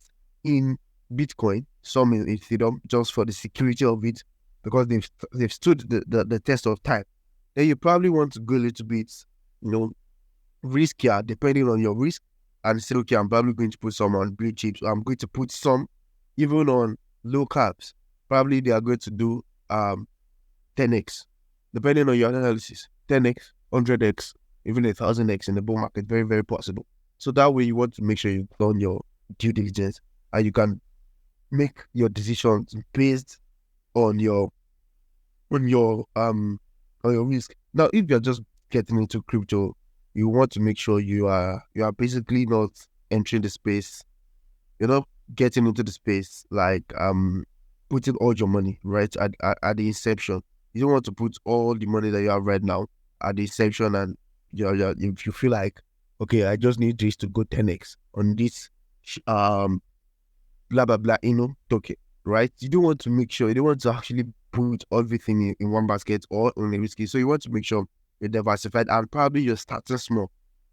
in Bitcoin, some in Ethereum, just for the security of it, because they've stood the test of time. Then you probably want to go a little bit, riskier, depending on your risk, and say, okay, I'm probably going to put some on blue chips. I'm going to put some even on low caps. Probably they are going to do 10x, depending on your analysis. 10x, 100x, even 1,000x in the bull market, very, very possible. So that way you want to make sure you've done your due diligence and you can make your decisions based on your risk. Now, if you're just getting into crypto, you want to make sure you are basically not entering the space, getting into the space like putting all your money right at the inception. You don't want to put all the money that you have right now at the inception, and if you feel like, okay, I just need this to go 10x on this blah blah blah token, right? You don't want to actually put everything in one basket or on a risky. So you want to make sure you're diversified, and probably you're starting small.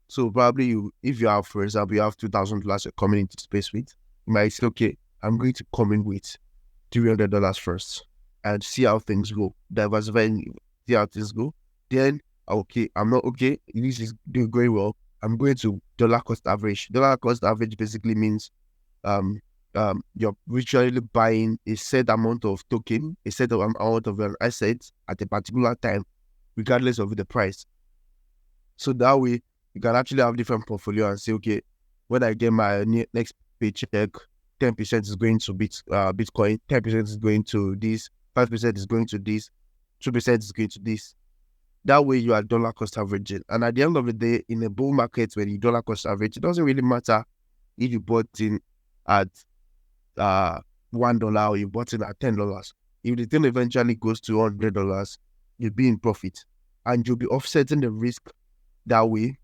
So probably if you have, for example, you have $2,000 you're coming into space with, you might say, okay, I'm going to come in with $300 first and see how things go. Diversifying, see how things go. Then, okay, I'm not okay. This is doing very well. I'm going to dollar cost average. Dollar cost average basically means you're virtually buying a set amount of token, a set of amount of an asset at a particular time, regardless of the price. So that way, you can actually have different portfolio and say, okay, when I get my next paycheck, 10% is going to Bitcoin, 10% is going to this, 5% is going to this, 2% is going to this. That way you are dollar cost averaging. And at the end of the day, in a bull market, when you dollar cost average, it doesn't really matter if you bought in at $1 or you bought in at $10. If the thing eventually goes to $100, you'll be in profit. And you'll be offsetting the risk that way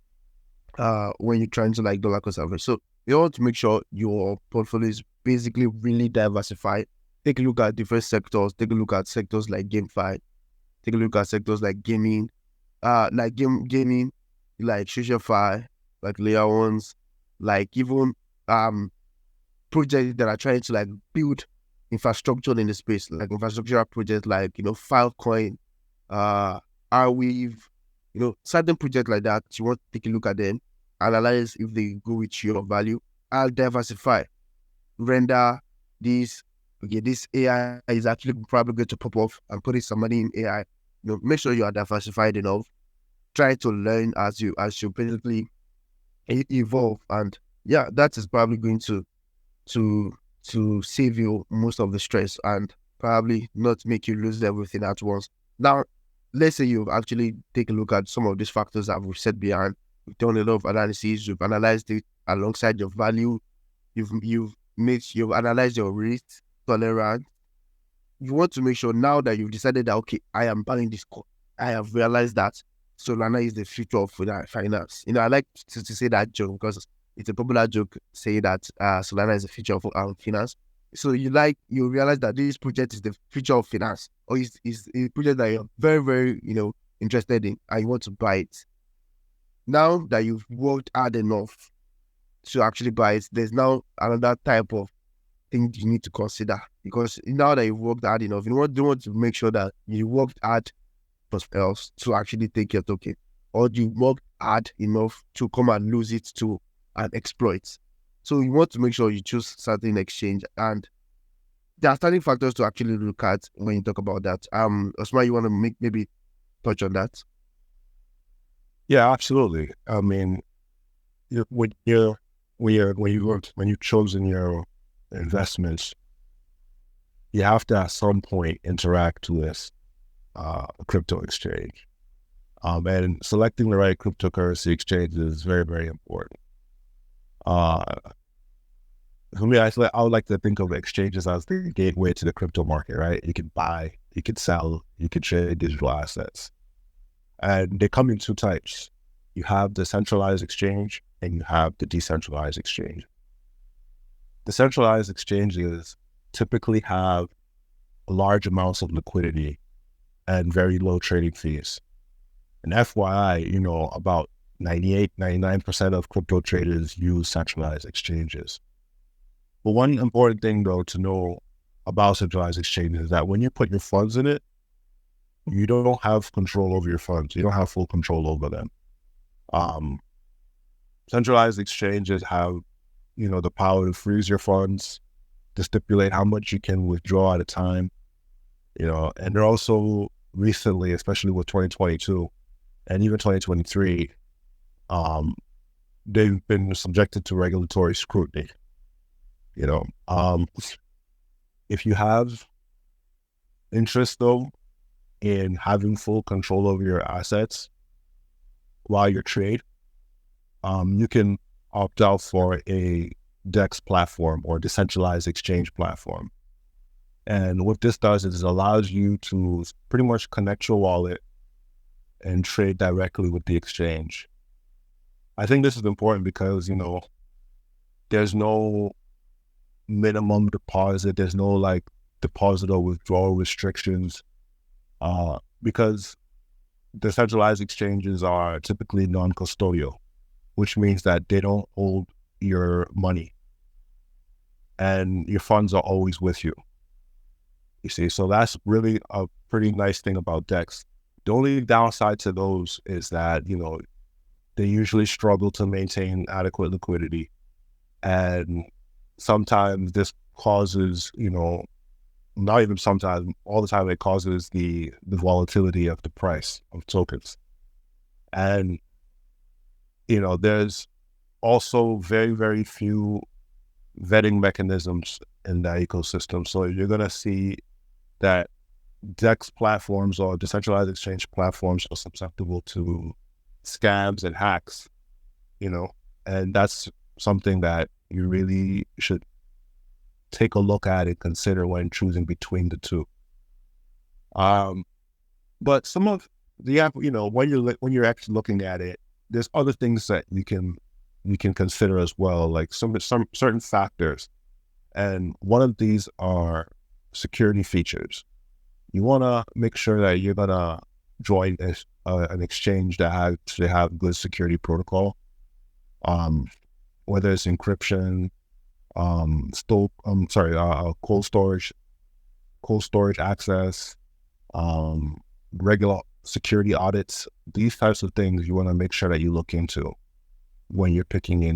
when you're trying to like dollar cost average. So you want to make sure your portfolio is basically really diversified. Take a look at different sectors. Take a look at sectors like GameFi, take a look at sectors like gaming, gaming, like SocialFi, like layer ones, like even projects that are trying to like build infrastructure in the space, like infrastructural projects like Filecoin, Arweave, certain projects like that. You want to take a look at them, analyze if they go with your value. I'll diversify, render this. Okay, this AI is actually probably going to pop off and put in some money in AI. Make sure you are diversified enough. Try to learn as you basically evolve, and yeah, that is probably going to to save you most of the stress and probably not make you lose everything at once. Now, let's say you've actually take a look at some of these factors that we've said behind. We've done a lot of analysis. You've analyzed it alongside your value. You've analyzed your risk tolerance. You want to make sure now that you've decided that okay, I am buying this. I have realized that Solana is the future of finance. I like to say that joke because it's a popular joke saying that Solana is the future of finance. So you realize that this project is the future of finance, or is a project that you're very, very, interested in, and you want to buy it. Now that you've worked hard enough to actually buy it, there's now another type of thing you need to consider, because now that you've worked hard enough, you want to make sure that you worked hard else to actually take your token, or you worked hard enough to come and lose it to an exploit. So you want to make sure you choose certain exchange, and there are certain factors to actually look at when you talk about that. Osman, you want to maybe touch on that? Yeah, absolutely. I mean, when you've chosen your investments, you have to at some point interact with a crypto exchange. And selecting the right cryptocurrency exchange is very, very important. For me, I would like to think of exchanges as the gateway to the crypto market, right? You can buy, you can sell, you can trade digital assets. And they come in two types. You have the centralized exchange and you have the decentralized exchange. The centralized exchanges typically have large amounts of liquidity and very low trading fees. And FYI, about 98, 99% of crypto traders use centralized exchanges. But one important thing, though, to know about centralized exchanges is that when you put your funds in it, you don't have control over your funds. You don't have full control over them. Centralized exchanges have, the power to freeze your funds, to stipulate how much you can withdraw at a time, and they're also recently, especially with 2022 and even 2023, they've been subjected to regulatory scrutiny. If you have interest, though, in having full control over your assets while you trade, you can opt out for a DEX platform or decentralized exchange platform. And what this does is it allows you to pretty much connect your wallet and trade directly with the exchange. I think this is important because, there's no minimum deposit. There's no deposit or withdrawal restrictions because the centralized exchanges are typically non-custodial, which means that they don't hold your money and your funds are always with you. You see, so that's really a pretty nice thing about DEX. The only downside to those is that, they usually struggle to maintain adequate liquidity. And sometimes this causes, not even sometimes, all the time, it causes the volatility of the price of tokens. And, there's also very, very few vetting mechanisms in that ecosystem. So you're going to see that DEX platforms or decentralized exchange platforms are susceptible to scams and hacks, and that's something that you really should take a look at and consider when choosing between the two. But some of the when you're actually looking at it, there's other things that you can consider as well, like some certain factors, and one of these are security features. you want to make sure that you're going to join an exchange that actually have good security protocol, whether it's encryption, cold storage access, regular security audits. These types of things you want to make sure that you look into when you're picking a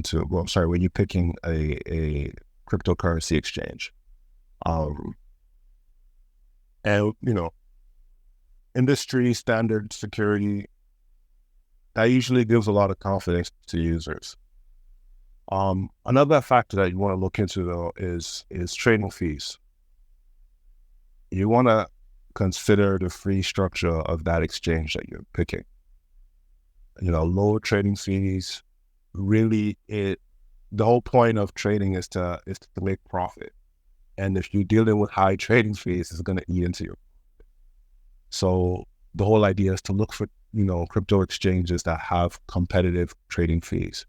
cryptocurrency exchange. And industry standard security, that usually gives a lot of confidence to users. Another factor that you want to look into though is trading fees. You want to consider the fee structure of that exchange that you're picking. Low trading fees, really the whole point of trading is to make profit. And if you're dealing with high trading fees, it's going to eat into your. So the whole idea is to look for, crypto exchanges that have competitive trading fees.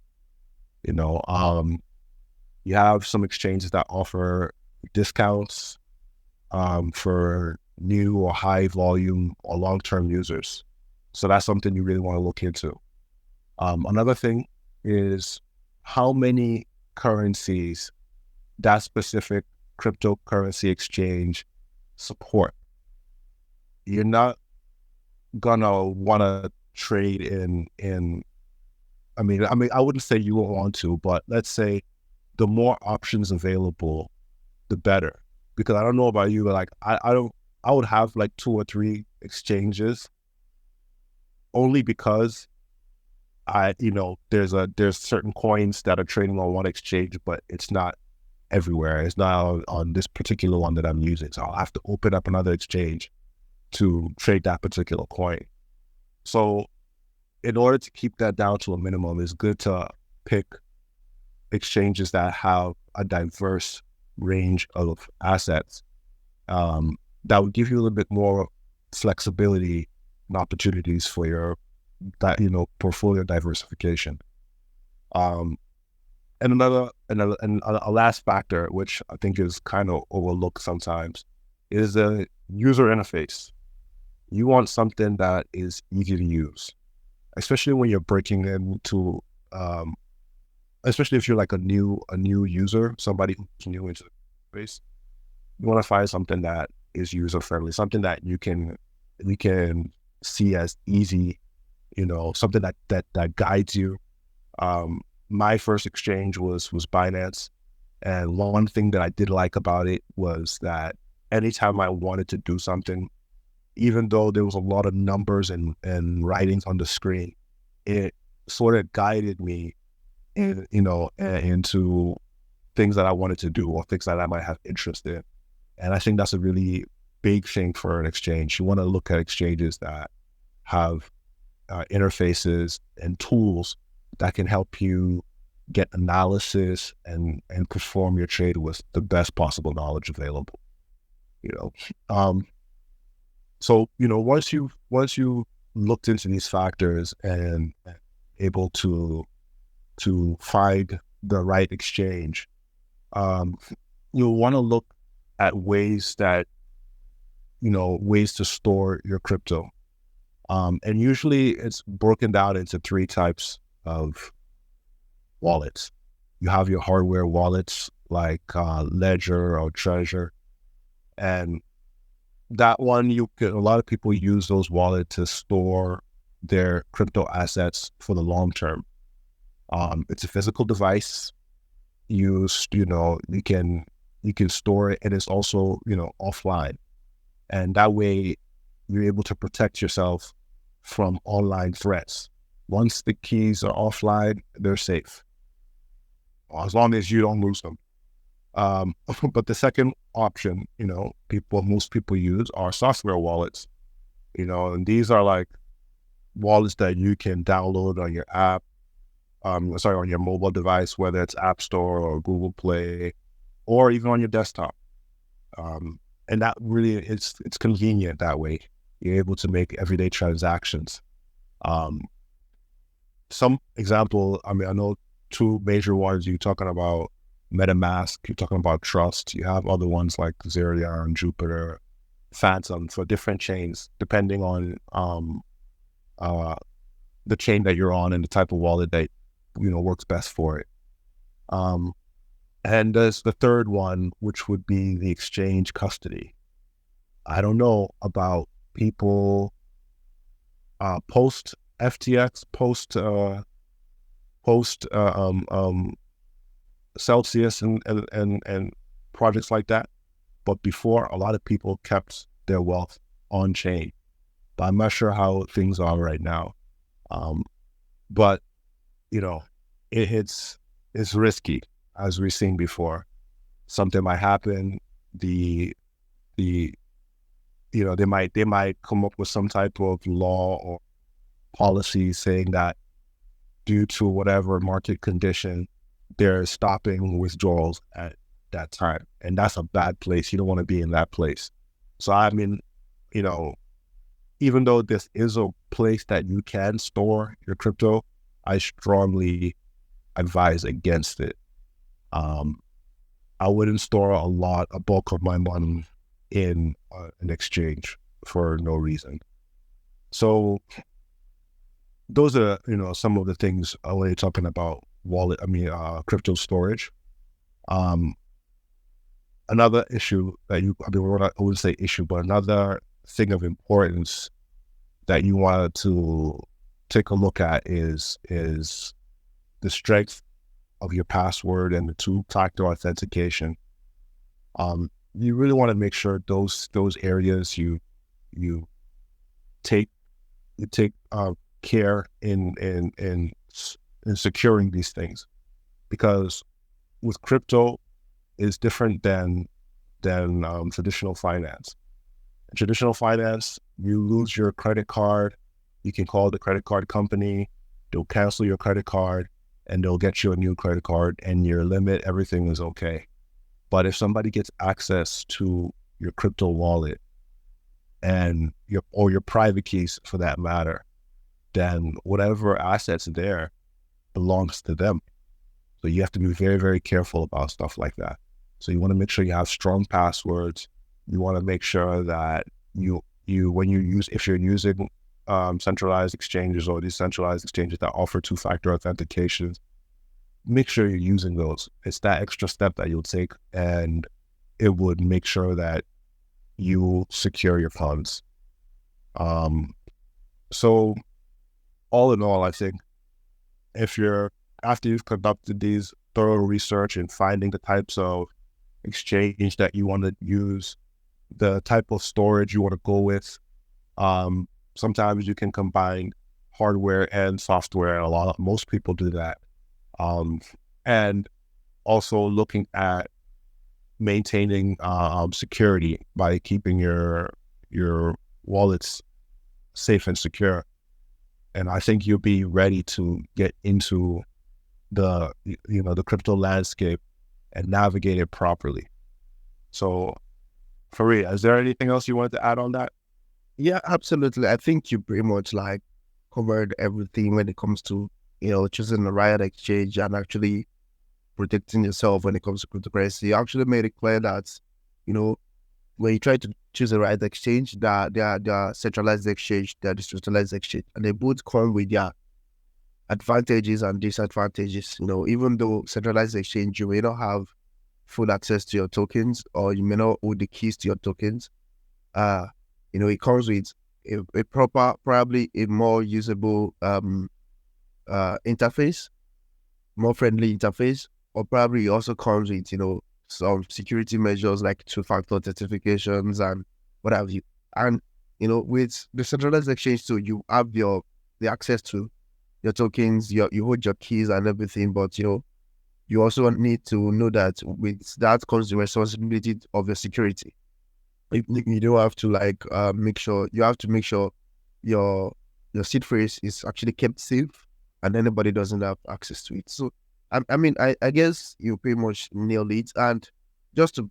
You have some exchanges that offer discounts for new or high volume or long-term users. So that's something you really want to look into. Another thing is how many currencies that specific cryptocurrency exchange support. You're not gonna want to trade in I wouldn't say you won't want to, but let's say the more options available, the better. Because I don't know about you, but I would have like 2 or 3 exchanges only because there's certain coins that are trading on one exchange, but it's not everywhere. It's not on this particular one that I'm using. So I'll have to open up another exchange to trade that particular coin. So in order to keep that down to a minimum, it's good to pick exchanges that have a diverse range of assets. That would give you a little bit more flexibility and opportunities for your portfolio diversification. And a last factor, which I think is kind of overlooked sometimes, is the user interface. You want something that is easy to use, especially when you're breaking into, especially if you're like a new user, somebody who's new into the space. You want to find something that is user friendly, something that you can see as easy, something that guides you. My first exchange was Binance, and one thing that I did like about it was that anytime I wanted to do something, even though there was a lot of numbers and writings on the screen, it sort of guided me into things that I wanted to do or things that I might have interest in. And I think that's a really big thing for an exchange. You want to look at exchanges that have interfaces and tools that can help you get analysis and perform your trade with the best possible knowledge available. So once you looked into these factors and able to find the right exchange, you'll want to look at ways to store your crypto. And usually it's broken down into 3 types of wallets. You have your hardware wallets like Ledger or Treasure, and that one a lot of people use those wallets to store their crypto assets for the long term. It's a physical device. You can store it, and it's also offline, and that way you're able to protect yourself from online threats. Once the keys are offline, they're safe, as long as you don't lose them. But the second option, most people use are software wallets, and these are like wallets that you can download on your app, on your mobile device, whether it's App Store or Google Play, or even on your desktop. And that really, it's convenient that way. You're able to make everyday transactions. Some example, I know 2 major ones. You're talking about MetaMask, you're talking about Trust. You have other ones like Zerion, Jupiter, phantom for different chains, depending on uh, the chain that you're on and the type of wallet that works best for it. And there's the third one, which would be the exchange custody. I don't know about people post FTX, post Celsius and projects like that. But before, a lot of people kept their wealth on chain. But I'm not sure how things are right now. But it's risky, as we've seen before. Something might happen. They might come up with some type of law or policy saying that due to whatever market condition, they're stopping withdrawals at that time. And that's a bad place. You don't want to be in that place. So I mean, even though this is a place that you can store your crypto, I strongly advise against it. I wouldn't store a bulk of my money in an exchange for no reason. So those are, some of the things when you're talking about crypto storage. Another issue that I wouldn't say issue, but another thing of importance that you wanted to take a look at is the strength of your password and the two-factor authentication. You really want to make sure those areas you take care in securing these things, because with crypto is different than traditional finance. In traditional finance, you lose your credit card, you can call the credit card company, they'll cancel your credit card, and they'll get you a new credit card, and your limit, everything is okay. But if somebody gets access to your crypto wallet and your private keys for that matter, then whatever assets there belongs to them. So you have to be very, very careful about stuff like that. So you want to make sure you have strong passwords. You want to make sure that if you're using centralized exchanges or decentralized exchanges that offer two-factor authentication, make sure you're using those. It's that extra step that you'll take, and it would make sure that you secure your funds. So all in all, I think after you've conducted these thorough research and finding the types of exchange that you want to use, the type of storage you want to go with, sometimes you can combine hardware and software. Most people do that. And also looking at maintaining security by keeping your wallets safe and secure. And I think you'll be ready to get into the crypto landscape and navigate it properly. So, Fareed, is there anything else you wanted to add on that? Yeah, absolutely. I think you pretty much covered everything when it comes to, choosing the right exchange and actually protecting yourself when it comes to cryptocurrency. You actually made it clear that, when you try to choose the right exchange, there are centralized exchange, there are decentralized exchange, and they both come with their advantages and disadvantages. Even though centralized exchange, you may not have full access to your tokens, or you may not hold the keys to your tokens. It comes with a proper, probably a more usable interface, more friendly interface, or probably it also comes with, some security measures like two-factor authentications and what have you. And, with the centralized exchange too, you have the access to your tokens, you hold your keys and everything, but, you also need to know that with that comes the responsibility of your security. You don't have to make sure your seed phrase is actually kept safe and anybody doesn't have access to it. So I guess you pretty much nailed it. And just to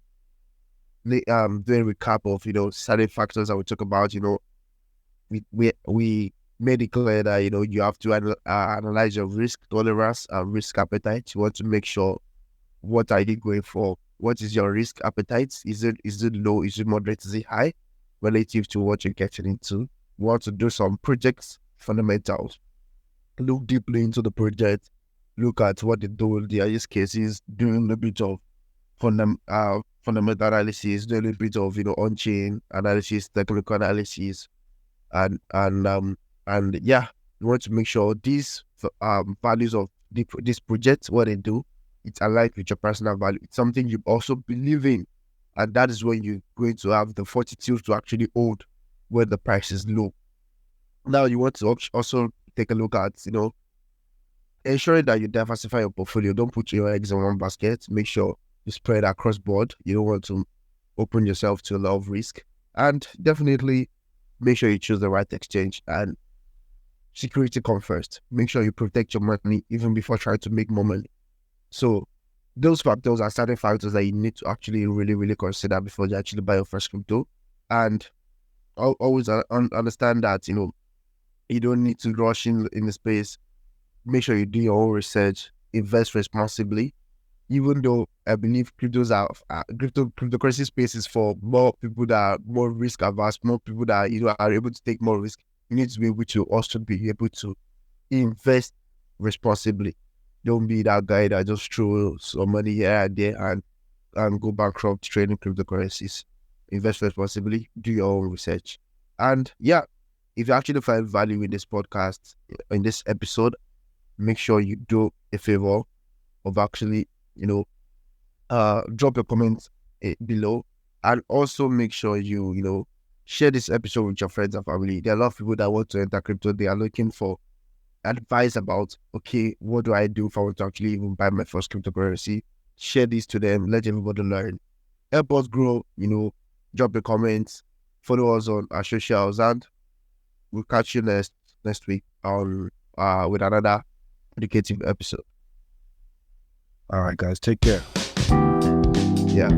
do a recap of certain factors that we talk about, we made it clear that you have to analyze your risk tolerance and risk appetite. You want to make sure, what are you going for? What is your risk appetite? Is it low? Is it moderate? Is it high? relative to what you're getting into. You want to do some projects fundamentals. Look deeply into the project. Look at what they do, their use cases, doing a bit of fundamental analysis, doing a bit of on-chain analysis, technical analysis, and yeah, you want to make sure these values of this project, what they do, it's aligned with your personal value. It's something you also believe in, and that is when you're going to have the fortitude to actually hold when the price is low. Now you want to also take a look at ensuring that you diversify your portfolio. Don't put your eggs in one basket. Make sure you spread across board. You don't want to open yourself to a lot of risk, and definitely make sure you choose the right exchange, and security come first. Make sure you protect your money even before trying to make more money. So those factors are certain factors that you need to actually really, really consider before you actually buy your first crypto. And always understand that, you don't need to rush in the space. Make sure you do your own research, invest responsibly. Even though I believe cryptocurrency space is for more people that are more risk averse, more people that are able to take more risk. You need to be able to also be able to invest responsibly. Don't be that guy that just throw some money here and there and go bankrupt trading cryptocurrencies. Invest responsibly, do your own research. And yeah, if you actually find value in this podcast, in this episode, make sure you do a favor of actually, drop your comments below, and also make sure you share this episode with your friends and family. There are a lot of people that want to enter crypto. They are looking for advice about, okay, what do I do if I want to actually even buy my first cryptocurrency? Share this to them. Let everybody learn. Help us grow. Drop your comments. Follow us on our socials, and we'll catch you next week on with another educative episode. All right, guys, take care. Yeah.